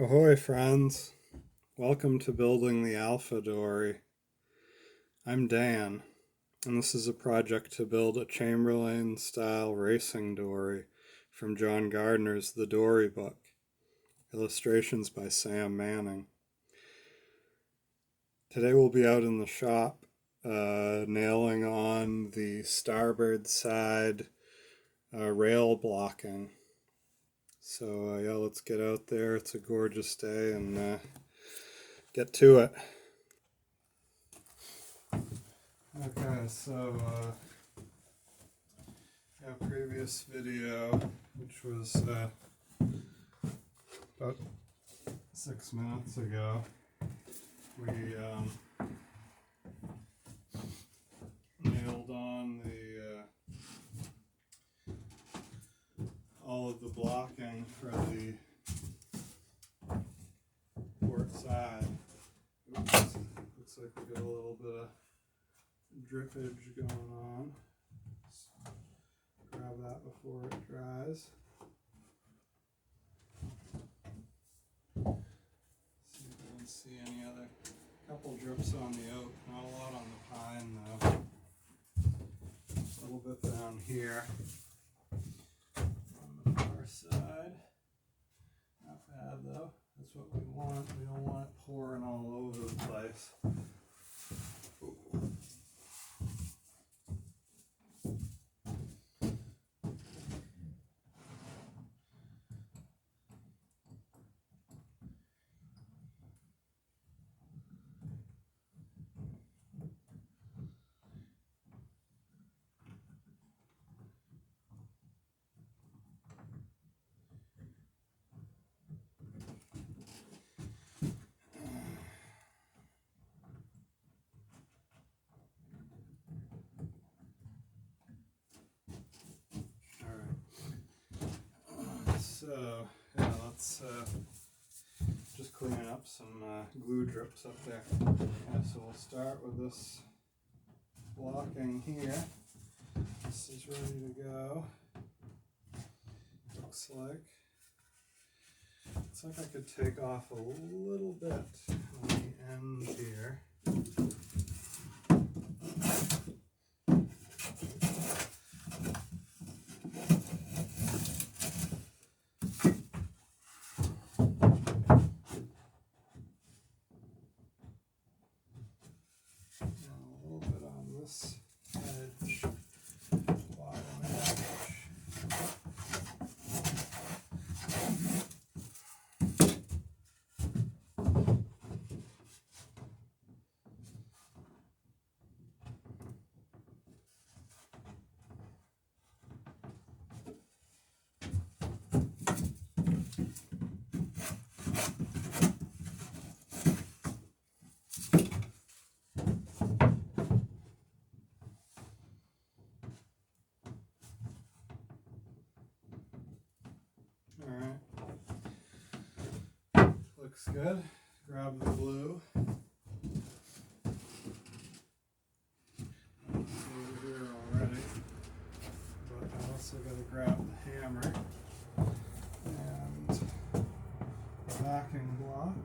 Ahoy, friends! Welcome to Building the Alpha Dory. I'm Dan, and this is a project to build a Chamberlain-style racing dory from John Gardner's The Dory Book. Illustrations by Sam Manning. Today we'll be out in the shop nailing on the starboard side rail blocking. So yeah, let's get out there. It's a gorgeous day and get to it. Okay, so previous video, which was about 6 minutes ago, we nailed on the all of the blocking for the port side. Oops, looks like we got a little bit of drippage going on. So grab that before it dries. See if I can see any other. Couple drips on the oak, not a lot on the pine though. A little bit down here on the far side. Not bad though. That's what we want. We don't want it pouring all over the place. So, yeah, let's just clean up some glue drips up there. Yeah, so we'll start with this blocking here. This is ready to go. Looks like I could take off a little bit on the end here. This edge, bottom edge. Looks good. Grab the glue. It's over here already, but I also got to grab the hammer and the backing block.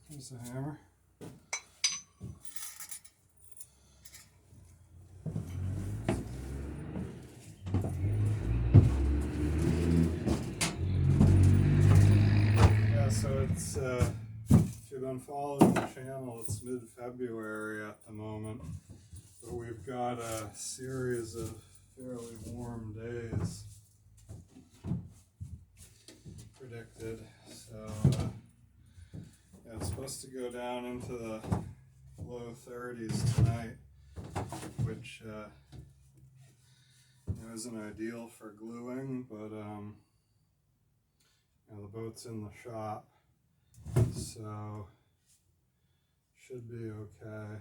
Here's the hammer. So it's, if you've been following the channel, it's mid-February at the moment, but we've got a series of fairly warm days predicted. So yeah, it's supposed to go down into the low 30s tonight, which isn't ideal for gluing, but the boat's in the shop, so should be okay.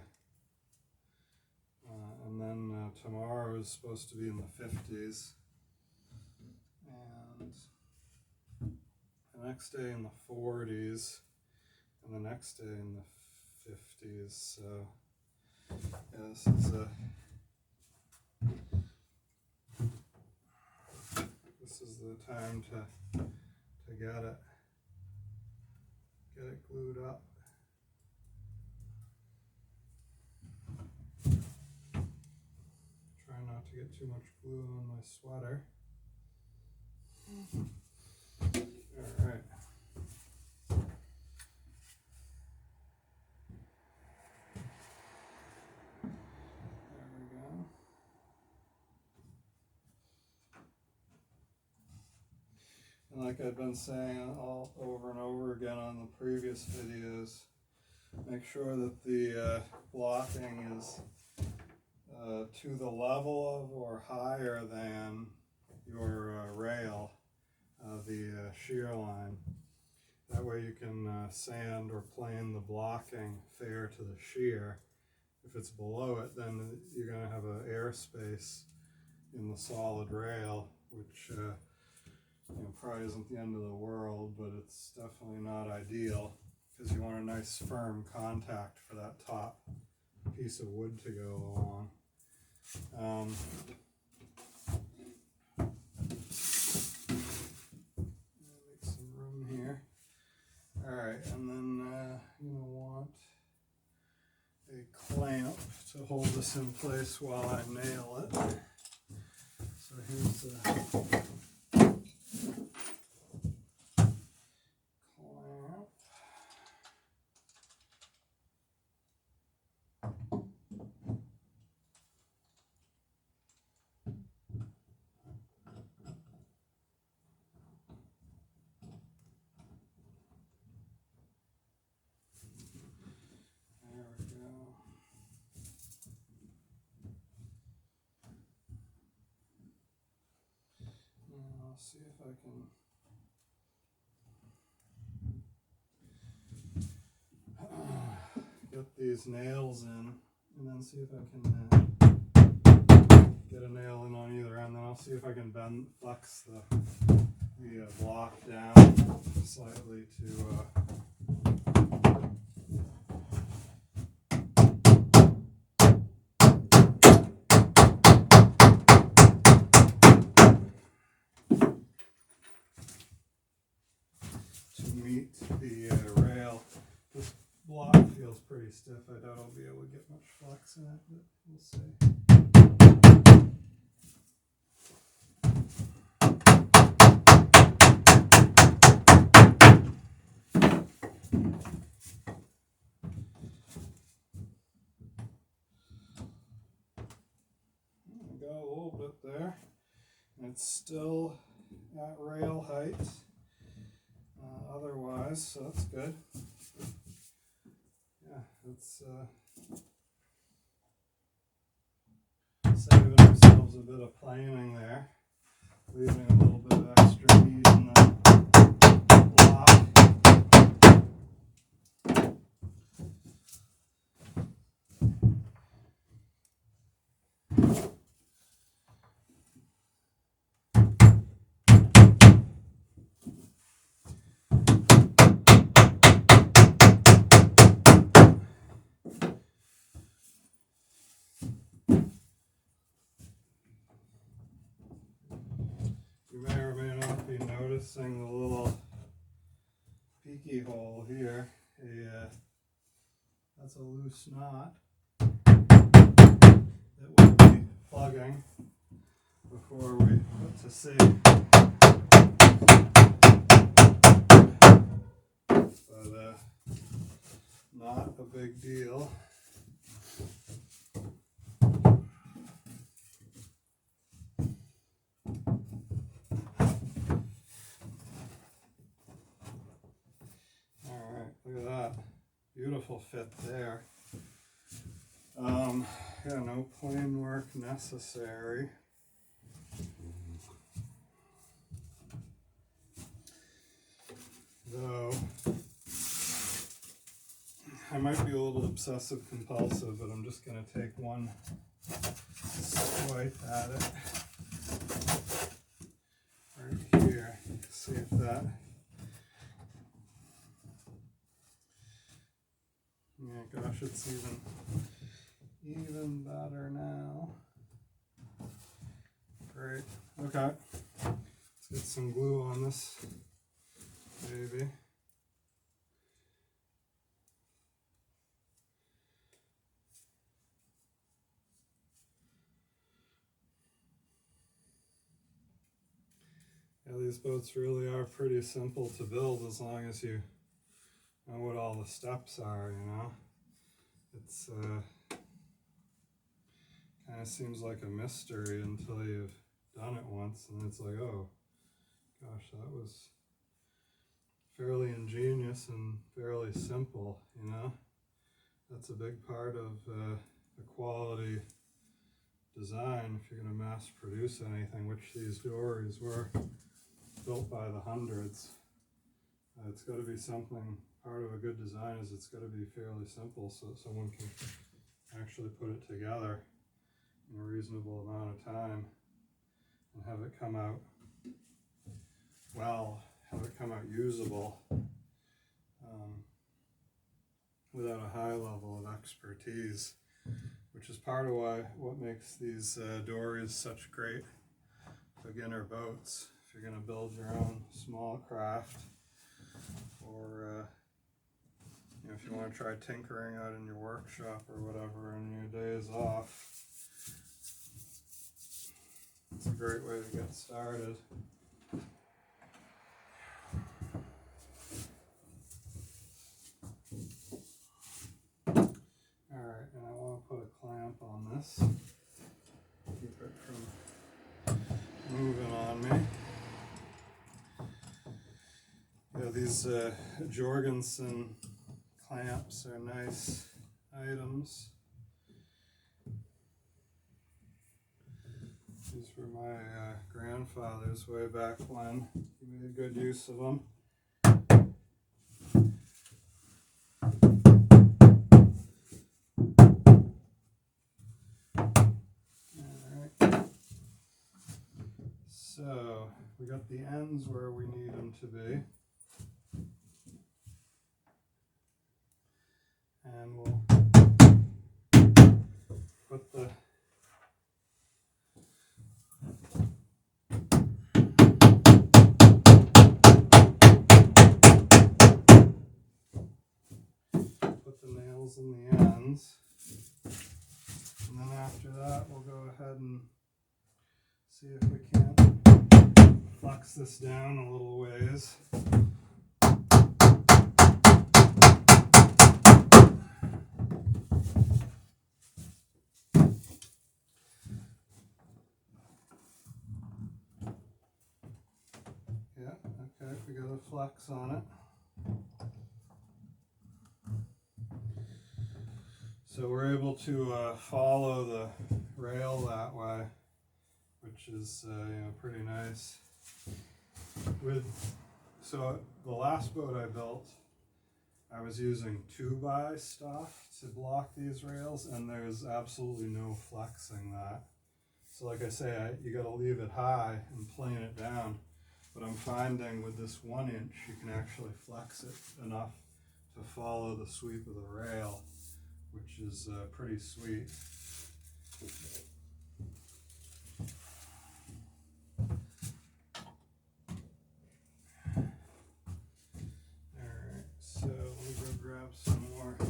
And then tomorrow is supposed to be in the 50s, and the next day in the 40s, and the next day in the 50s. So yeah, this is a the time to get it glued up. Try not to get too much glue on my sweater. All right. And like I've been saying all over and over again on the previous videos, make sure that the blocking is to the level of or higher than your rail, the shear line. That way you can sand or plane the blocking fair to the shear. If it's below it, then you're going to have an airspace in the solid rail, which probably isn't the end of the world, but it's definitely not ideal because you want a nice firm contact for that top piece of wood to go along. Make some room here. Alright, and then you're going to want a clamp to hold this in place while I nail it. So here's the clamp. See if I can get these nails in, and then see if I can get a nail in on either end. Then I'll see if I can flex the block down slightly to meet the rail. This block feels pretty stiff. I doubt I'll be able to get much flex in it, but we'll see. I got a little bit there. It's still at rail height. Otherwise, so that's good. Yeah, it's saving ourselves a bit of planing there, leaving a little bit of extra heat in the block. You may or may not be noticing the little peeky hole here. That's a loose knot that we'll be plugging before we put to sea. But not a big deal. Look at that. Beautiful fit there. Yeah, no plane work necessary. Though, I might be a little obsessive compulsive, but I'm just going to take one swipe at it. Right here. See if that... Yeah, gosh, it's even better now. Great. Okay. Let's Get some glue on this baby. Yeah, these boats really are pretty simple to build as long as you know what all the steps are, you know. It's kind of seems like a mystery until you've done it once, and it's like, oh gosh, that was fairly ingenious and fairly simple, you know. That's a big part of a quality design if you're going to mass produce anything, which these dories were built by the hundreds. It's got to be something, part of a good design is it's got to be fairly simple so someone can actually put it together in a reasonable amount of time and have it come out well, have it come out usable without a high level of expertise, which is part of what makes these dories such great beginner boats. If you're going to build your own small craft, or you know, if you want to try tinkering out in your workshop or whatever on your days off, it's a great way to get started. Alright, and I want to put a clamp on this, keep it from moving on me. Yeah, these Jorgensen clamps are nice items. These were my grandfather's way back when. He made good use of them. Alright. So, we got the ends where we need them to be. And we'll put the nails in the ends, and then after that we'll go ahead and see if we can't flex this down a little ways. Yeah, okay, we got a flex on it. So we're able to follow the rail that way, which is you know, pretty nice. So the last boat I built, I was using 2x stuff to block these rails, and there's absolutely no flexing that. So like I say, you got to leave it high and plane it down. But I'm finding with this 1 inch, you can actually flex it enough to follow the sweep of the rail, which is pretty sweet. Alright, so let me go grab some more of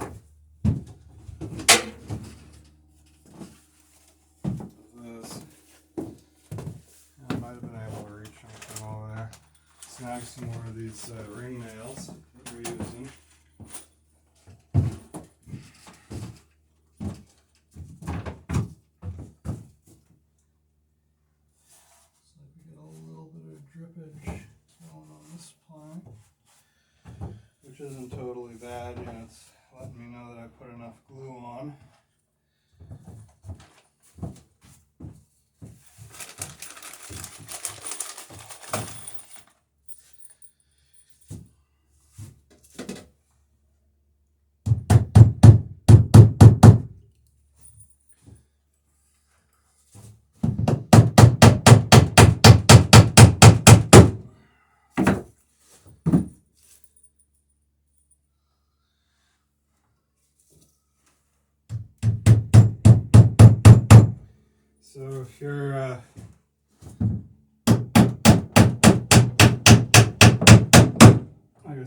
those. I might have been able to reach them from over there. Snag some more of these ring nails that we're using. Drippage going on this plank, which isn't totally bad. You know, it's letting me know that I put enough glue on. So if you're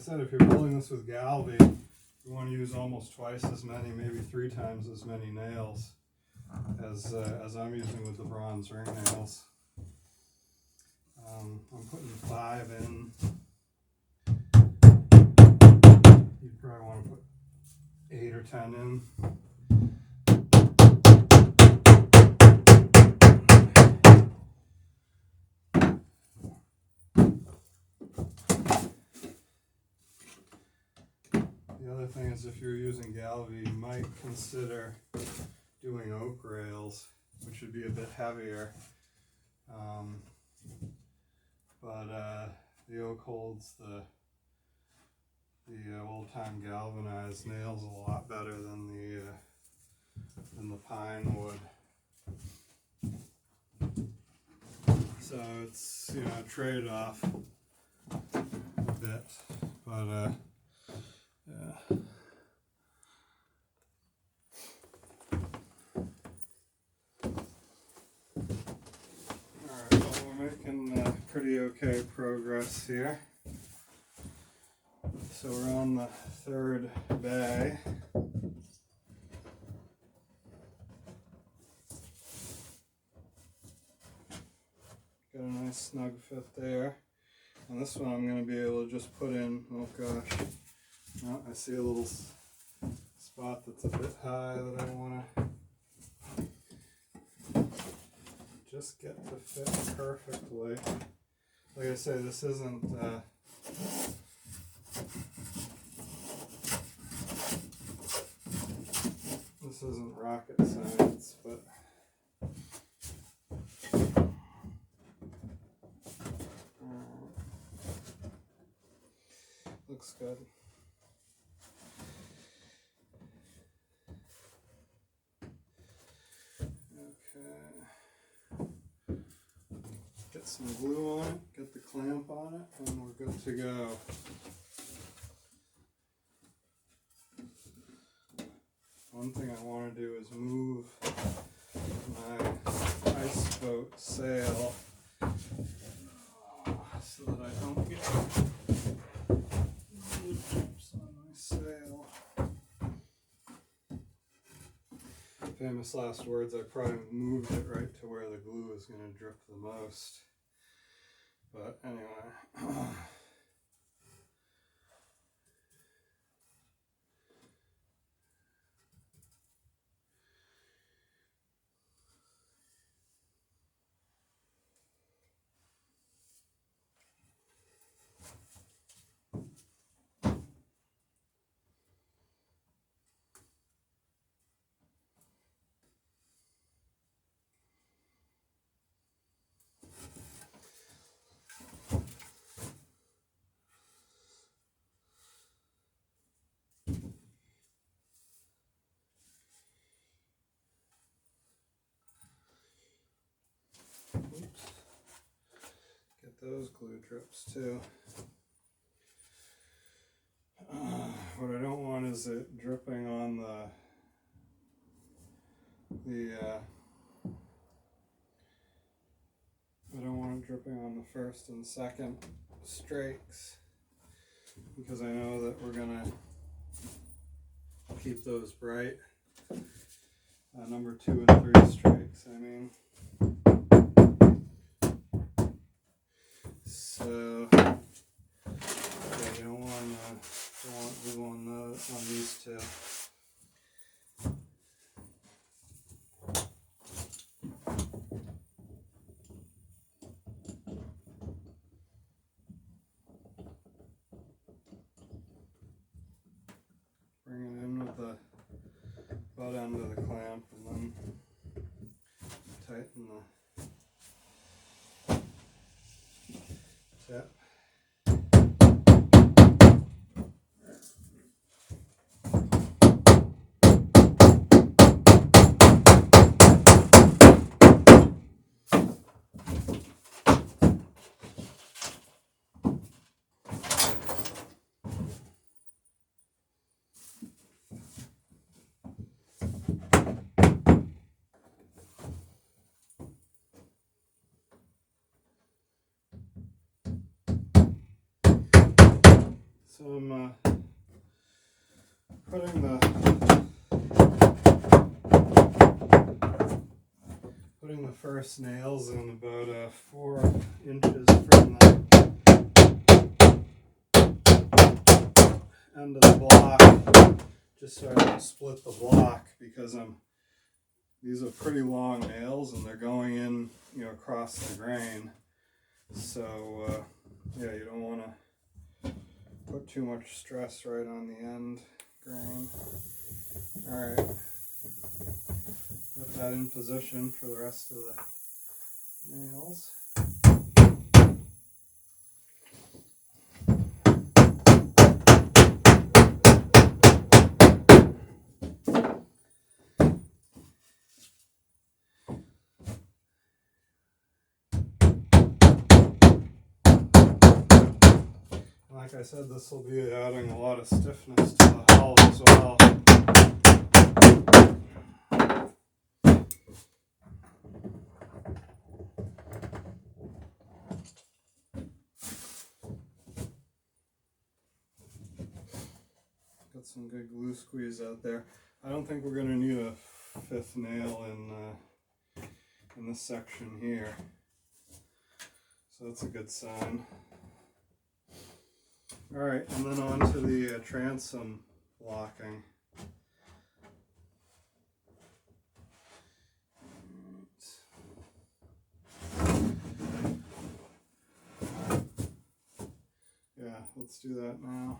said, if you're building this with Galvy, you want to use almost twice as many, maybe 3 times as many nails as I'm using with the bronze ring nails. I'm putting 5 in. You probably want to put 8 or 10 in. The other thing is, if you're using Galvy, you might consider doing oak rails, which would be a bit heavier. But the oak holds the old-time galvanized nails a lot better than the pine would. So it's, you know, a trade-off a bit, but yeah. Alright, well, we're making pretty okay progress here. So we're on the 3rd bay. Got a nice snug fit there. And this one I'm going to be able to just put in, oh gosh, oh, I see a little spot that's a bit high that I want to just get to fit perfectly. Like I say, this isn't rocket science, but looks good. Okay. Get some glue on it, get the clamp on it, and we're good to go. One thing I want to do is move my ice boat sail so that I don't get wood chips on my sail. Famous last words, I probably moved it right to where the glue is going to drip the most. But anyway. Oops. Get those glue drips too. What I don't want is it dripping on I don't want it dripping on the 1st and 2nd strakes, because I know that we're gonna keep those bright. Number 2 and 3 strakes, I mean. So yeah, you don't want glue on these two. Bring it in with the butt end of the clamp and then tighten the tip. So I'm putting the first nails in about 4 inches from the end of the block, just so I don't split the block, because these are pretty long nails and they're going in, across the grain. So yeah, you don't want to put too much stress right on the end grain. Alright, got that in position for the rest of the nails. Like I said, this will be adding a lot of stiffness to the hull as well. Got some good glue squeeze out there. I don't think we're going to need a 5th nail in this section here. So that's a good sign. Alright, and then on to the transom blocking. Yeah, let's do that now.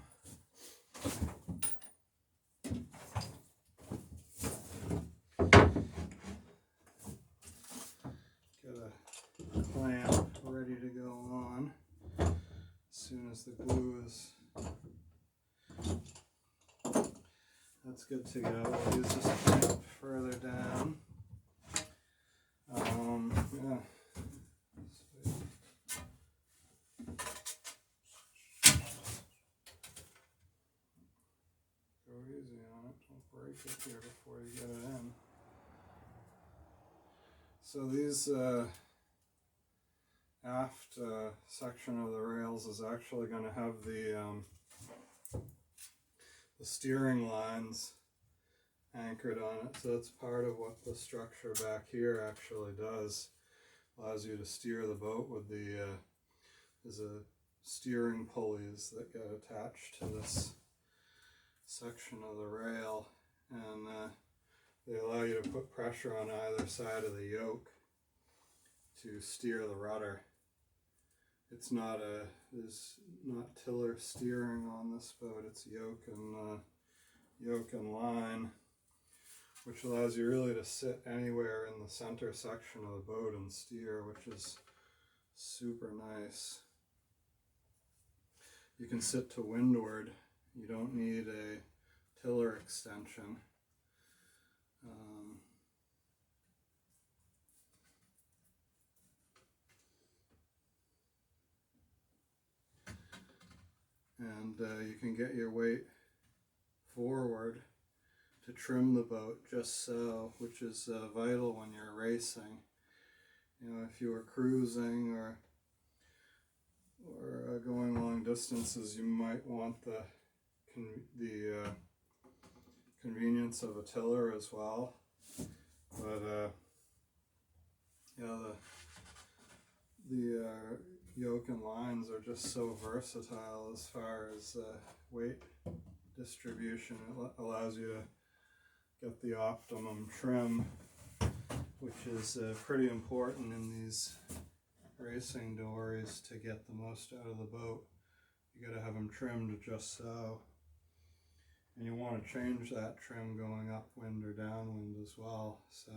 Get a clamp ready to go on as soon as the glue is. That's good to go. We'll use this clamp further down. Yeah. Go easy on it. Don't break it here before you get it in. So these aft section of the rails is actually going to have the steering lines anchored on it. So that's part of what the structure back here actually does. Allows you to steer the boat with there's a steering pulleys that get attached to this section of the rail, and they allow you to put pressure on either side of the yoke to steer the rudder. There's not tiller steering on this boat. It's yoke and line, which allows you really to sit anywhere in the center section of the boat and steer, which is super nice. You can sit to windward. You don't need a tiller extension. And you can get your weight forward to trim the boat just so, which is vital when you're racing. If you were cruising or going long distances, you might want the convenience of a tiller as well. But the yoke and lines are just so versatile as far as weight distribution. It allows you to get the optimum trim, which is pretty important in these racing dories to get the most out of the boat. You got to have them trimmed just so. And you want to change that trim going upwind or downwind as well. So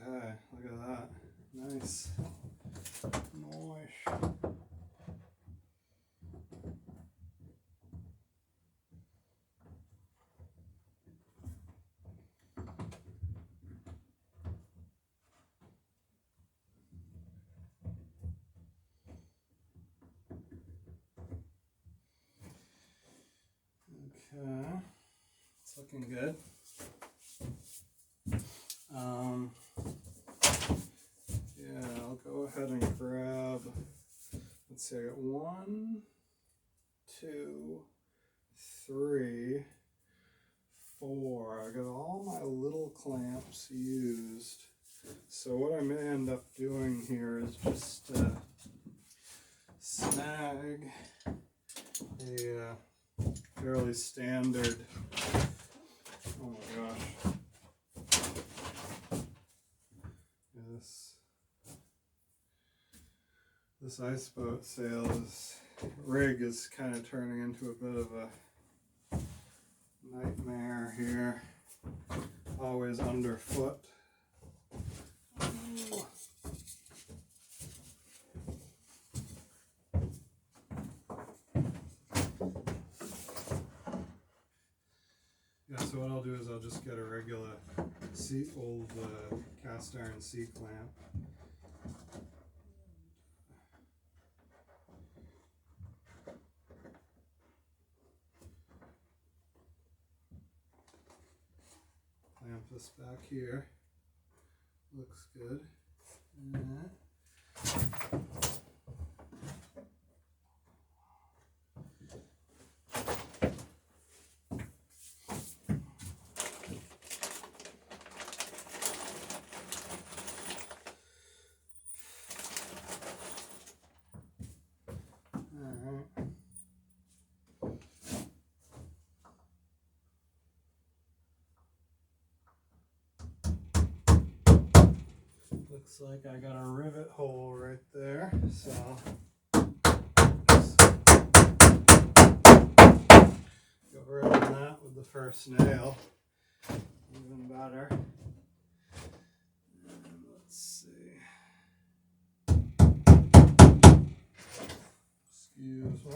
okay, look at that. Nice. Nice. looking good. Yeah, I'll go ahead and grab, let's see, I got 1, 2, 3, 4. I got all my little clamps used. So what I may end up doing here is just snag a fairly standard, oh my gosh, this ice boat rig is kind of turning into a bit of a nightmare here, always underfoot. Yeah, so what I'll do is I'll just get a regular old cast iron C-clamp. Clamp this back here. Looks good. Looks like I got a rivet hole right there, so go right on that with the first nail, even better. And let's see. Excuse me.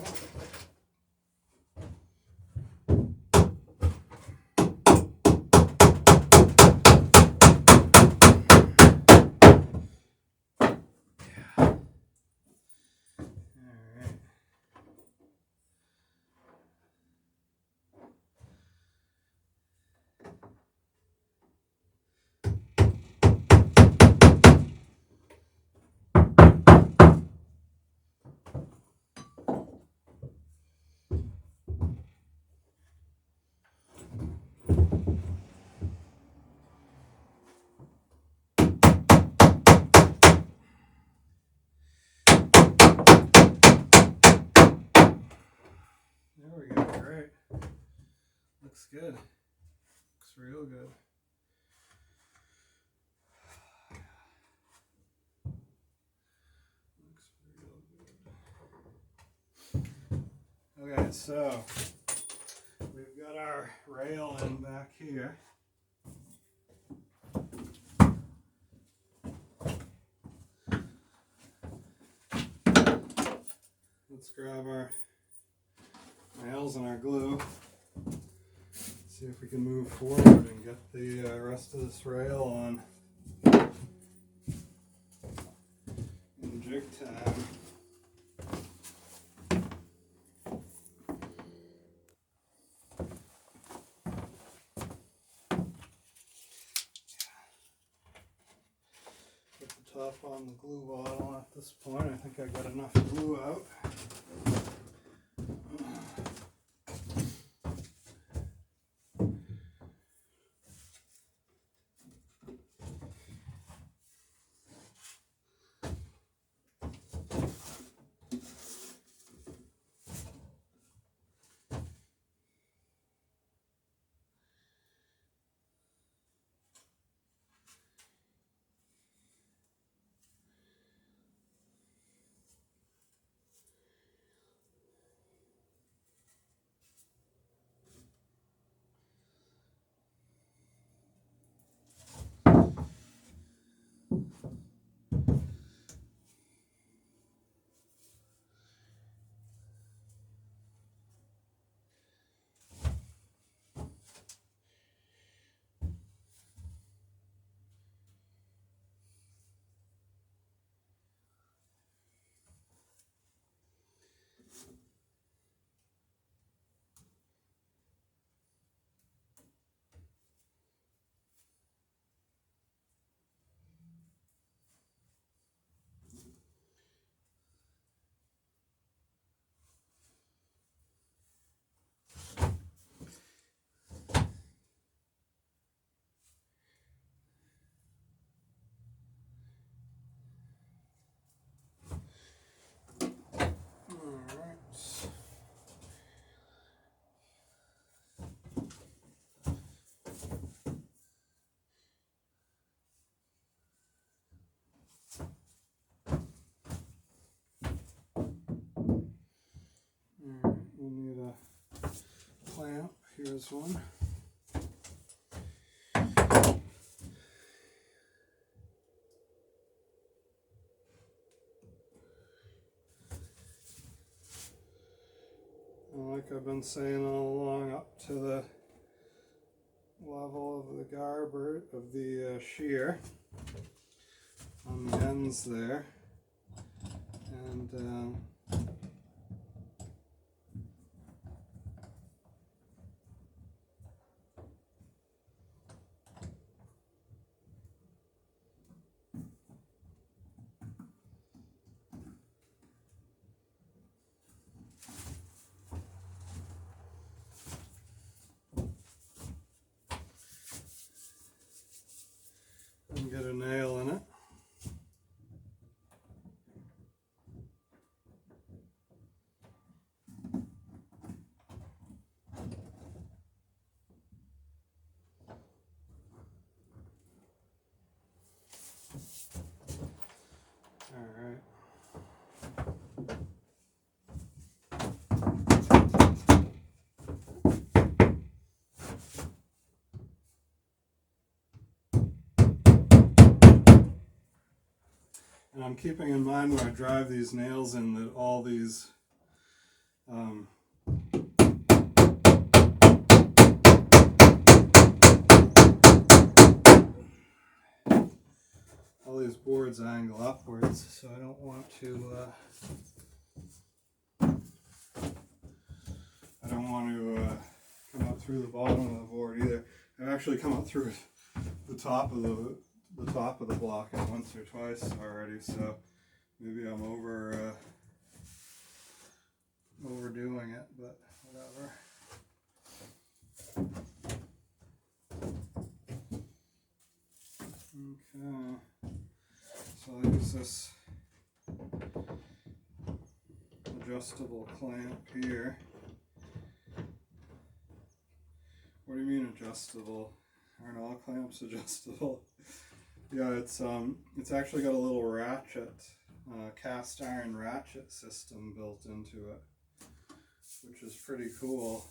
There we go, great. Looks good. Looks real good. Okay, so we've got our rail in back here. Let's grab our nails and our glue. See if we can move forward and get the rest of this rail on in jig time. Put the top on the glue bottle at this point. I think I got enough glue out. Here's one. And like I've been saying all along, up to the level of the garber, of the shear on the ends there. And get a nail in it. And I'm keeping in mind when I drive these nails in that all these boards angle upwards, so I don't want to come up through the bottom of the board either. I've actually come up through the top of the block once or twice already, so maybe I'm overdoing it, but whatever. Okay, so I use this adjustable clamp here. What do you mean adjustable? Aren't all clamps adjustable? Yeah, it's actually got a little ratchet, cast iron ratchet system built into it, which is pretty cool.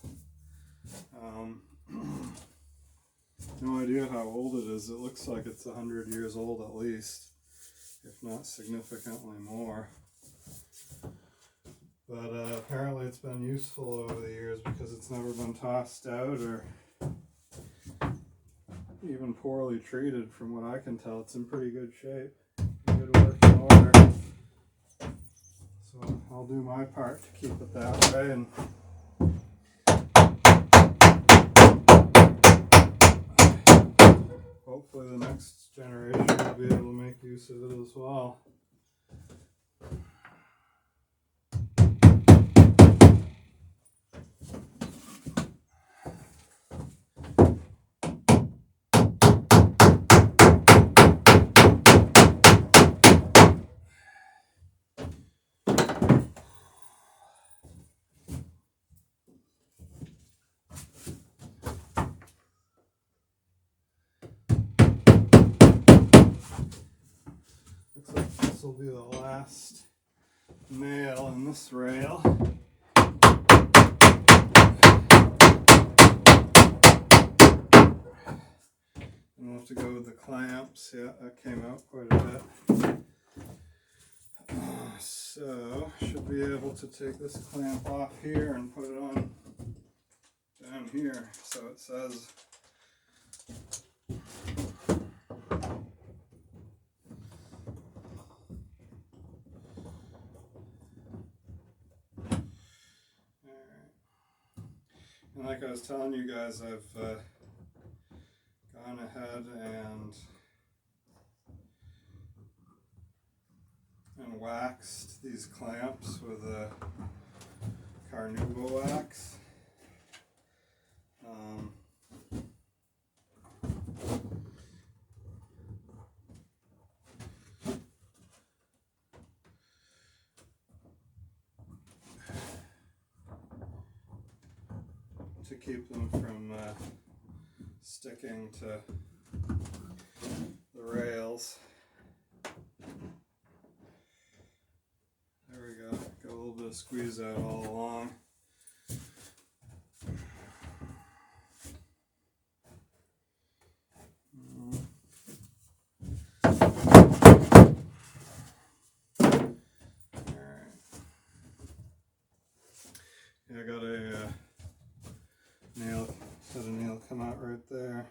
No idea how old it is. It looks like it's 100 years old at least, if not significantly more. But apparently it's been useful over the years because it's never been tossed out or even poorly treated. From what I can tell, it's in pretty good shape, good working order. So I'll do my part to keep it that way, and hopefully the next generation will be able to make use of it as well. Looks like this will be the last nail in this rail. And we'll have to go with the clamps. Yeah, that came out quite a bit. So, should be able to take this clamp off here and put it on down here. So it says and like I was telling you guys, I've gone ahead and waxed these clamps with a Carnauba wax. To keep them from sticking to the rails. There we go. Got a little bit of squeeze out all along. Yeah, I got a nail, had a nail come out right there,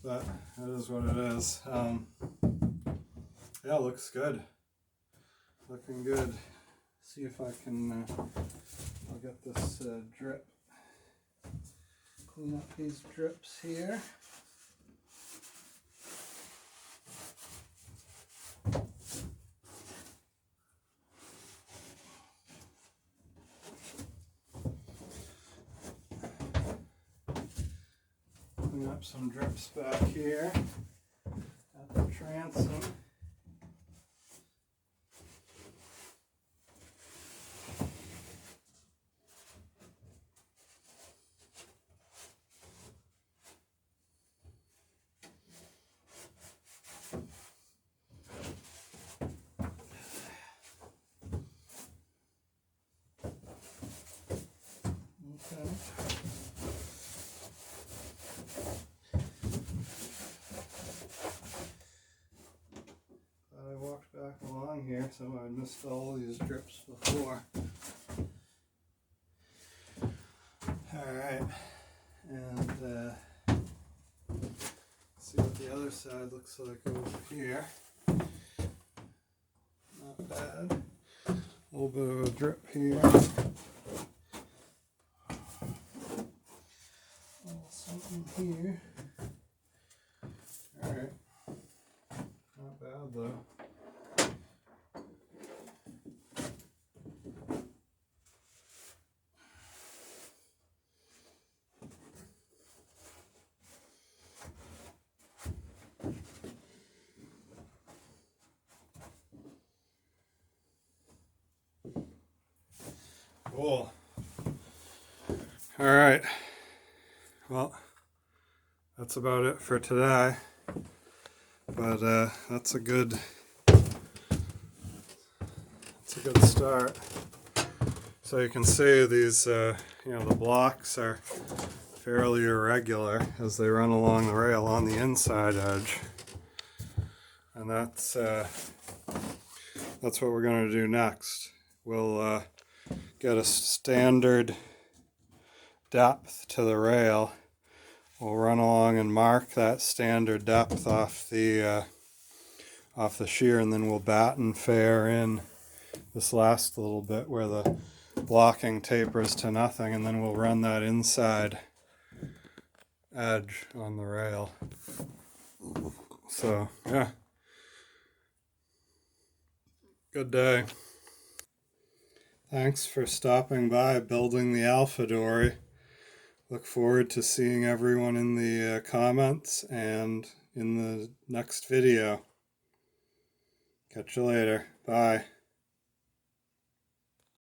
but it is what it is. Yeah, looks good. Looking good. See if I can, I'll get this drip, clean up these drips here. Clean up some drips back here at the transom. Okay. I walked back along here, so I missed all these drips before. Alright, and see what the other side looks like over here. Not bad. A little bit of a drip here. Something here. Alright. Not bad though. Cool. Alright. Well, that's about it for today. But that's a good start. So you can see these, the blocks are fairly irregular as they run along the rail on the inside edge. And that's what we're going to do next. We'll get a standard depth to the rail. We'll run along and mark that standard depth off the shear, and then we'll batten fair in this last little bit where the blocking tapers to nothing, and then we'll run that inside edge on the rail. So yeah, good day. Thanks for stopping by Building the Alpha Dory. Look forward to seeing everyone in the comments and in the next video. Catch you later. Bye.